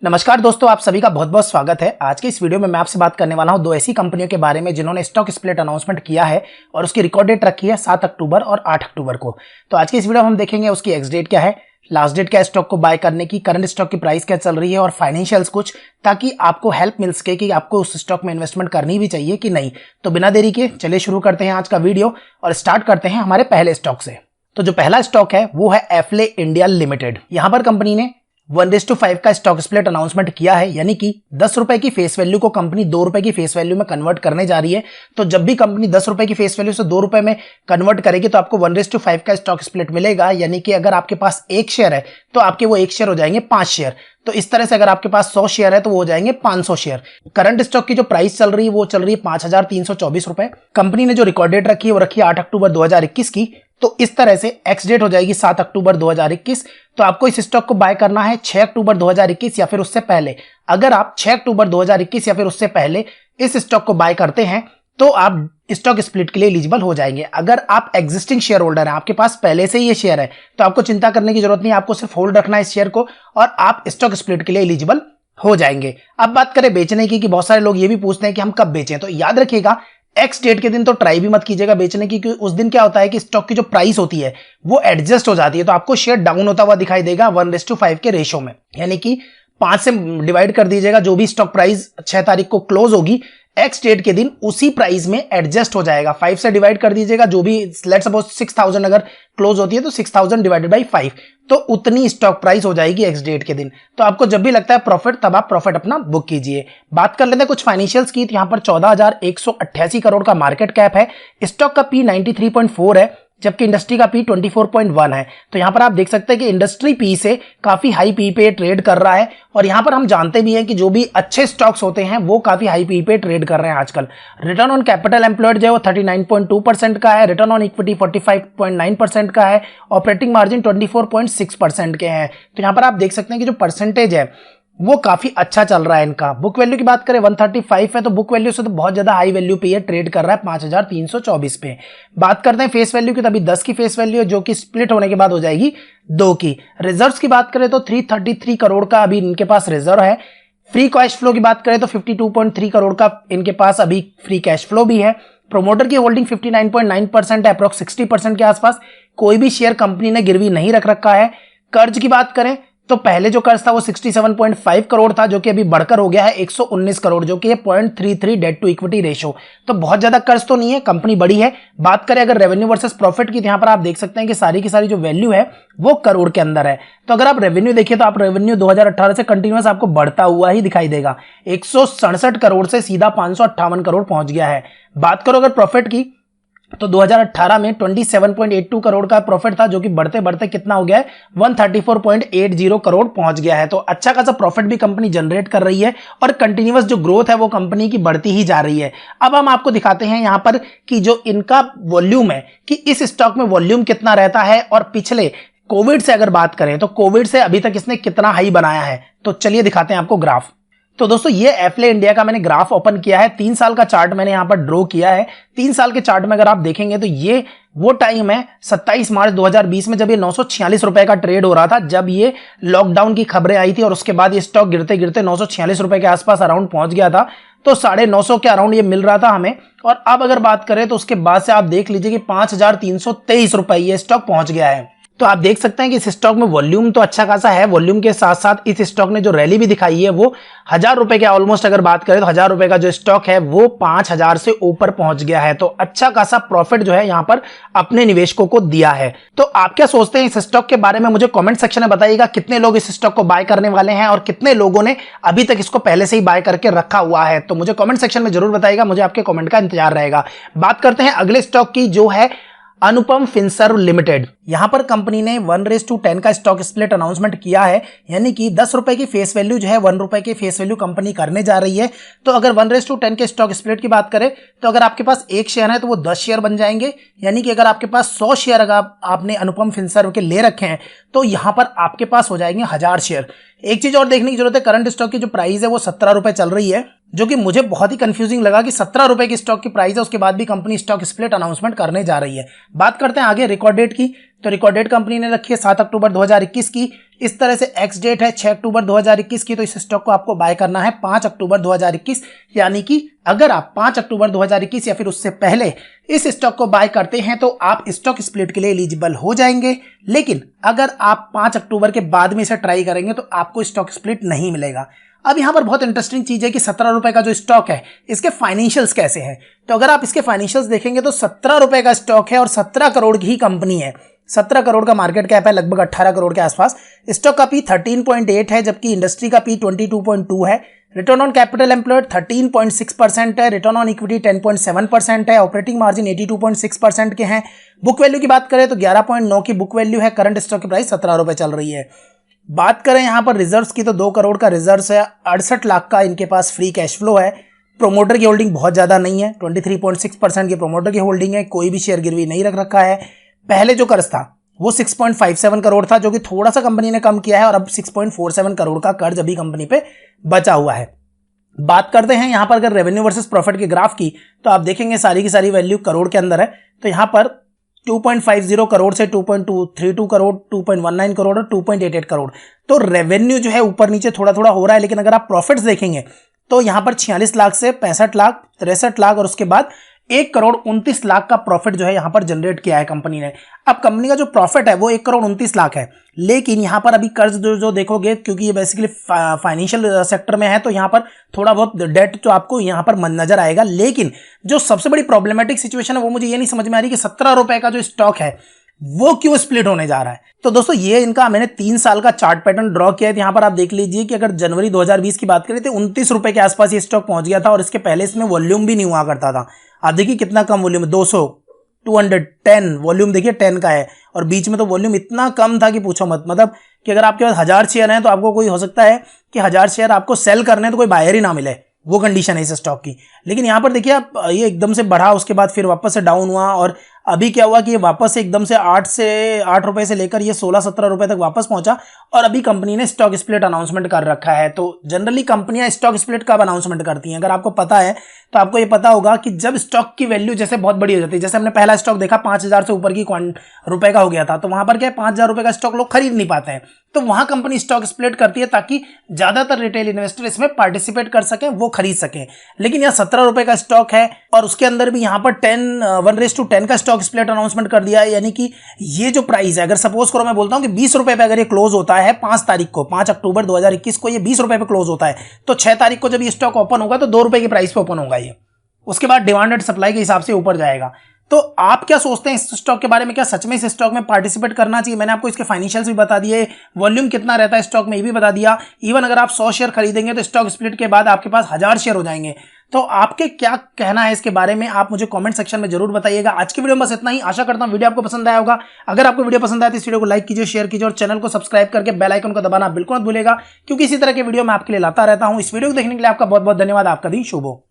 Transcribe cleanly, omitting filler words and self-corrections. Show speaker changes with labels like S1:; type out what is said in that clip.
S1: नमस्कार दोस्तों, आप सभी का बहुत बहुत स्वागत है। आज के इस वीडियो में मैं आपसे बात करने वाला हूं दो ऐसी कंपनियों के बारे में जिन्होंने स्टॉक स्प्लिट अनाउंसमेंट किया है और उसकी रिकॉर्ड डेट रखी है 7 अक्टूबर और 8 अक्टूबर को। तो आज के इस वीडियो में हम देखेंगे उसकी एक्स डेट क्या है, लास्ट डेट क्या है स्टॉक को बाय करने की, करंट स्टॉक की प्राइस क्या चल रही है और फाइनेंशियल्स कुछ, ताकि आपको हेल्प मिल सके कि आपको उस स्टॉक में इन्वेस्टमेंट करनी भी चाहिए कि नहीं। तो बिना देरी के चलिए शुरू करते हैं आज का वीडियो और स्टार्ट करते हैं हमारे पहले स्टॉक से। तो जो पहला स्टॉक है वो है एफले इंडिया लिमिटेड। यहां पर कंपनी ने 1:5 का स्टॉक स्प्लिट अनाउंसमेंट किया है, यानी कि 10 रुपए की फेस वैल्यू को कंपनी 2 रुपए की फेस वैल्यू में कन्वर्ट करने जा रही है। तो जब भी कंपनी 10 रुपए की फेस वैल्यू से 2 रुपए में कन्वर्ट करेगी तो आपको 1:5 का स्टॉक स्प्लिट मिलेगा, यानी कि अगर आपके पास 1 शेयर है तो आपके वो 1 शेयर हो जाएंगे 5 शेयर। तो इस तरह से अगर आपके पास 100 शेयर है तो वो हो जाएंगे 500 शेयर। करंट स्टॉक की जो प्राइस चल रही है वो चल रही है 5,324 रुपए। कंपनी ने जो रिकॉर्ड डेट रखी है वो रखी है 8 अक्टूबर 2021 की। तो इस तरह से एक्स डेट हो जाएगी 7 अक्टूबर 2021। तो आपको इस स्टॉक को बाय करना है 6 अक्टूबर 2021 या फिर उससे पहले। अगर आप 6 अक्टूबर 2021 या फिर उससे पहले इस स्टॉक को बाय करते हैं तो आप स्टॉक स्प्लिट के लिए एलिजिबल हो जाएंगे। अगर आप एग्जिस्टिंग शेयर होल्डर हैं, आपके पास पहले से ही ये शेयर है, तो आपको चिंता करने की जरूरत नहीं, आपको सिर्फ होल्ड रखना है इस शेयर को और आप स्टॉक स्प्लिट के लिए एलिजिबल हो जाएंगे। अब बात करें बेचने की, कि बहुत सारे लोग ये भी पूछते हैं कि हम कब बेचें। तो याद रखिएगा, एक्स डेट के दिन तो ट्राई भी मत कीजिएगा बेचने की, क्योंकि उस दिन क्या होता है कि स्टॉक की जो प्राइस होती है वो एडजस्ट हो जाती है। तो आपको शेयर डाउन होता हुआ दिखाई देगा 1:5 के रेशो में, यानी कि 5 से डिवाइड कर दीजिएगा। जो भी स्टॉक प्राइस 6 तारीख को क्लोज होगी एक्स डेट के दिन, उसी प्राइस में एडजस्ट हो जाएगा। 5 से डिवाइड कर दीजिएगा, जो भी लेट्स सपोज 6,000 अगर क्लोज होती है तो 6,000 डिवाइडेड बाई 5, तो उतनी स्टॉक प्राइस हो जाएगी एक्स डेट के दिन। तो आपको जब भी लगता है प्रॉफिट तब आप प्रॉफिट अपना बुक कीजिए। बात कर लेते हैं कुछ फाइनेंशियल्स की। तो यहां पर 14,188 करोड़ का मार्केट कैप है, स्टॉक का पी 93.4 है, जबकि इंडस्ट्री का पी 24.1 है। तो यहां पर आप देख सकते हैं कि इंडस्ट्री पी से काफी हाई पी पे ट्रेड कर रहा है और यहां पर हम जानते भी हैं कि जो भी अच्छे स्टॉक्स होते हैं वो काफी हाई पी पे ट्रेड कर रहे हैं आजकल। रिटर्न ऑन कैपिटल एम्प्लॉयड जो है वो 39.2% का है, रिटर्न ऑन इक्विटी 45.9% का है, ऑपरेटिंग मार्जिन 24.6% के हैं। तो यहां पर आप देख सकते हैं कि जो परसेंटेज है वो काफी अच्छा चल रहा है इनका। बुक वैल्यू की बात करें 135 है, तो बुक वैल्यू से तो बहुत ज्यादा हाई वैल्यू पे ये ट्रेड कर रहा है 5,324 पे। बात करते हैं फेस वैल्यू की, तो अभी 10 की फेस वैल्यू है, जो कि स्प्लिट होने के बाद हो जाएगी 2 की। रिजर्व्स की बात करें तो 333 करोड़ का अभी इनके पास रिजर्व है। फ्री कैश फ्लो की बात करें तो 52.3 करोड़ का इनके पास अभी फ्री कैश फ्लो भी है। प्रोमोटर की होल्डिंग 59.9% है, अप्रोक्स 60% के आसपास। कोई भी शेयर कंपनी ने गिरवी नहीं रख रखा है। कर्ज की बात करें तो पहले जो कर्ज था वो 67.5 करोड़ था, जो कि अभी बढ़कर हो गया है 119 करोड़, जो कि है 0.33 डेट टू इक्विटी रेशो। तो बहुत ज्यादा कर्ज तो नहीं है, कंपनी बड़ी है। बात करें अगर रेवेन्यू वर्सेस प्रॉफिट की, तो यहां पर आप देख सकते हैं कि सारी की सारी जो वैल्यू है वो करोड़ के अंदर है। तो अगर आप रेवेन्यू देखिए तो आप रेवेन्यू 2018 से कंटिन्यूअस आपको बढ़ता हुआ ही दिखाई देगा, 167 करोड़ से सीधा 558 करोड़ पहुंच गया है। बात करो अगर प्रॉफिट की, तो 2018 में 27.82 करोड़ का प्रॉफिट था, जो कि बढ़ते बढ़ते कितना हो गया है 134.80 करोड़ पहुंच गया है। तो अच्छा खासा प्रॉफिट भी कंपनी जनरेट कर रही है और कंटिन्यूअस जो ग्रोथ है वो कंपनी की बढ़ती ही जा रही है। अब हम आपको दिखाते हैं यहां पर कि जो इनका वॉल्यूम है, कि इस स्टॉक में वॉल्यूम कितना रहता है और पिछले कोविड से अगर बात करें तो कोविड से अभी तक इसने कितना हाई बनाया है। तो चलिए दिखाते हैं आपको ग्राफ। तो दोस्तों ये एफले इंडिया का मैंने ग्राफ ओपन किया है, 3 साल का चार्ट मैंने यहां पर ड्रॉ किया है। 3 साल के चार्ट में अगर आप देखेंगे तो ये वो टाइम है 27 मार्च 2020 में, जब ये 946 रुपए का ट्रेड हो रहा था, जब ये लॉकडाउन की खबरें आई थी और उसके बाद ये स्टॉक गिरते गिरते 946 रुपए के आसपास अराउंड पहुंच गया था। तो 950 के अराउंड ये मिल रहा था हमें। और अब अगर बात करें तो उसके बाद से आप देख लीजिए कि 5,323 रुपए ये स्टॉक पहुंच गया है। तो आप देख सकते हैं कि इस स्टॉक में वॉल्यूम तो अच्छा खासा है। वॉल्यूम के साथ साथ इस स्टॉक ने जो रैली भी दिखाई है वो 1,000 रुपए के ऑलमोस्ट अगर बात करें तो 1,000 रुपए का जो स्टॉक है वो 5,000 से ऊपर पहुंच गया है। तो अच्छा खासा प्रॉफिट जो है यहां पर अपने निवेशकों को दिया है। तो आप क्या सोचते हैं इस स्टॉक के बारे में, मुझे कमेंट सेक्शन में बताइएगा। कितने लोग इस स्टॉक को बाय करने वाले हैं और कितने लोगों ने अभी तक इसको पहले से ही बाय करके रखा हुआ है, तो मुझे कमेंट सेक्शन में जरूर बताइएगा। मुझे आपके कमेंट का इंतजार रहेगा। बात करते हैं अगले स्टॉक की, जो है अनुपम फिनसर्व लिमिटेड। यहां पर कंपनी ने 1:10 का स्टॉक स्प्लिट अनाउंसमेंट किया है, यानी कि 10 रुपए की फेस वैल्यू जो है 1 रुपए की फेस वैल्यू कंपनी करने जा रही है। तो अगर 1:10 के स्टॉक स्प्लिट की बात करें तो अगर आपके पास 1 शेयर है तो वो 10 शेयर बन जाएंगे, यानी कि अगर आपके पास 100 शेयर अगर आपने अनुपम फिनसर्व के ले रखे हैं तो यहां पर आपके पास हो जाएंगे 1000 शेयर। एक चीज और देखने की जरूरत है, करंट स्टॉक की जो प्राइस है वो 17 रुपए चल रही है, जो कि मुझे बहुत ही कंफ्यूजिंग लगा कि 17 रुपए की स्टॉक की प्राइस है, उसके बाद भी कंपनी स्टॉक स्प्लिट अनाउंसमेंट करने जा रही है। बात करते हैं आगे रिकॉर्ड डेट की। तो रिकॉर्ड डेट कंपनी ने रखी है 7 अक्टूबर 2021 की। इस तरह से एक्स डेट है 6 अक्टूबर 2021 की। तो इस स्टॉक को आपको बाय करना है 5 अक्टूबर 2021, यानी कि अगर आप 5 अक्टूबर 2021 या फिर उससे पहले इस स्टॉक को बाय करते हैं तो आप स्टॉक स्प्लिट के लिए एलिजिबल हो जाएंगे। लेकिन अगर आप 5 अक्टूबर के बाद में इसे ट्राई करेंगे तो आपको स्टॉक स्प्लिट नहीं मिलेगा। अब यहाँ पर बहुत इंटरेस्टिंग चीज है कि 17 रुपए का जो स्टॉक है इसके फाइनेंशियल्स कैसे हैं। तो अगर आप इसके फाइनेंशियल्स देखेंगे तो 17 रुपए का स्टॉक है और 17 करोड़ की ही कंपनी है। 17 करोड़ का मार्केट कैप है, लगभग 18 करोड़ के आसपास। स्टॉक का पी 13.8 है, जबकि इंडस्ट्री का पी 22.2 है। रिटर्न ऑन कैपिटल एम्प्लॉयड 13.6% है। रिटर्न ऑन इक्विटी 10.7% है। ऑपरेटिंग मार्जिन 82.6% के हैं। बुक वैल्यू की बात करें तो 11.9 की बुक वैल्यू है। करंट स्टॉक की प्राइस 17 रुपए चल रही है। बात करें यहाँ पर रिजर्व्स की तो 2 करोड़ का रिजर्व्स है। 68 लाख का इनके पास फ्री कैश फ्लो है। प्रोमोटर की होल्डिंग बहुत ज्यादा नहीं है, 23.6% की प्रोमोटर की होल्डिंग है। कोई भी शेयर गिरवी नहीं रख रखा है। पहले जो कर्ज था वो 6.57 करोड़ था, जो कि थोड़ा सा कंपनी ने कम किया है, और अब 6.47 करोड़ का कर्ज अभी कंपनी पे बचा हुआ है। बात करते हैं यहाँ पर अगर रेवेन्यू वर्सेस प्रॉफिट के ग्राफ की, तो आप देखेंगे सारी की सारी वैल्यू करोड़ के अंदर है। तो यहाँ पर 2.50 करोड़ से 2.232 करोड़, 2.19 करोड़ और 2.88 करोड़। तो रेवेन्यू जो है ऊपर नीचे थोड़ा थोड़ा हो रहा है, लेकिन अगर आप प्रॉफिट्स देखेंगे तो यहाँ पर 46 लाख से 65 लाख, 63 लाख और उसके बाद 1 करोड़ 29 लाख का प्रॉफिट जो है यहाँ पर जनरेट किया है कंपनी ने। अब कंपनी का जो प्रॉफिट है वो 1 करोड़ 29 लाख है, लेकिन यहाँ पर अभी कर्ज जो देखोगे, क्योंकि ये बेसिकली फाइनेंशियल सेक्टर में है, तो यहाँ पर थोड़ा बहुत डेट जो आपको यहाँ पर नजर आएगा। लेकिन जो सबसे बड़ी प्रॉब्लमेटिक सिचुएशन है वो मुझे ये नहीं समझ में आ रही कि 17 रुपए का जो स्टॉक है वो क्यों स्प्लिट होने जा रहा है। तो दोस्तों ये इनका मैंने 3 साल का चार्ट पैटर्न ड्रॉ किया है। यहाँ पर आप देख लीजिए कि अगर जनवरी 2020 की बात करें तो 29 रुपए के आसपास ये स्टॉक पहुंच गया था, और इसके पहले इसमें वॉल्यूम भी नहीं हुआ करता था। आप देखिए कितना कम वॉल्यूम, 200, 210 वॉल्यूम देखिए 10 का है, और बीच में तो वॉल्यूम इतना कम था कि पूछो मत। मतलब कि अगर आपके पास 1000 शेयर हैं तो आपको कोई हो सकता है कि 1000 शेयर आपको सेल करने तो कोई बायर ही ना मिले, वो कंडीशन है इस स्टॉक की। लेकिन यहाँ पर देखिए आप, ये एकदम से बढ़ा, उसके बाद फिर वापस से डाउन हुआ, और अभी क्या हुआ कि ये वापस से एकदम से 8 रुपए से लेकर ये 16-17 रुपए तक वापस पहुंचा, और अभी कंपनी ने स्टॉक स्प्लिट अनाउंसमेंट कर रखा है। तो जनरली कंपनियां स्टॉक स्प्लिट कब अनाउंसमेंट करती हैं, अगर आपको पता है तो आपको ये पता होगा कि जब स्टॉक की वैल्यू जैसे बहुत बड़ी हो जाती है। जैसे हमने पहला स्टॉक देखा 5000 से ऊपर की रुपए का हो गया था, तो वहां पर क्या है 5000 रुपए का स्टॉक लोग खरीद नहीं पाते हैं, तो वहां कंपनी स्टॉक स्प्लिट करती है ताकि ज्यादातर रिटेल इन्वेस्टर इसमें पार्टिसिपेट कर सकें, वो खरीद सकें। लेकिन यहाँ 17 रुपए का स्टॉक है, और उसके अंदर भी यहाँ पर 1:10 का स्टॉक स्प्लिट अनाउंसमेंट कर दिया है। यानी कि ये जो प्राइस है, अगर सपोज करो मैं बोलता हूं कि 20 रुपए पे अगर ये क्लोज होता है 5 तारीख को, 5 अक्टूबर 2021 को ये 20 रुपए पे क्लोज होता है, तो 6 तारीख को जब ये स्टॉक ओपन होगा तो 2 रुपए की प्राइस पे ओपन होगा ये। उसके बाद डिमांड एंड सप्लाई के हिसाब से ऊपर जाएगा। तो आप क्या सोचते हैं इस स्टॉक के बारे में, क्या सच में इस स्टॉक में पार्टिसिपेट करना चाहिए? मैंने आपको इसके फाइनेंशियल्स भी बता दिए, वॉल्यूम कितना रहता है स्टॉक में ये भी बता दिया। इवन अगर आप 100 शेयर खरीदेंगे तो स्टॉक स्प्लिट के बाद आपके पास 1000 शेयर हो जाएंगे। तो आपके क्या कहना है इसके बारे में, आप मुझे कमेंट सेक्शन में जरूर बताइएगा। आज की वीडियो में बस इतना ही। आशा करता हूं वीडियो आपको पसंद आया होगा। अगर आपको वीडियो पसंद आए तो इस वीडियो को लाइक कीजिए, शेयर कीजिए, और चैनल को सब्सक्राइब करके बेल आइकन को दबाना बिल्कुल मत भूलिएगा, क्योंकि इसी तरह के वीडियो मैं आपके लिए लाता रहता हूं। इस वीडियो को देखने के लिए आपका बहुत बहुत धन्यवाद। आपका दिन शुभ हो।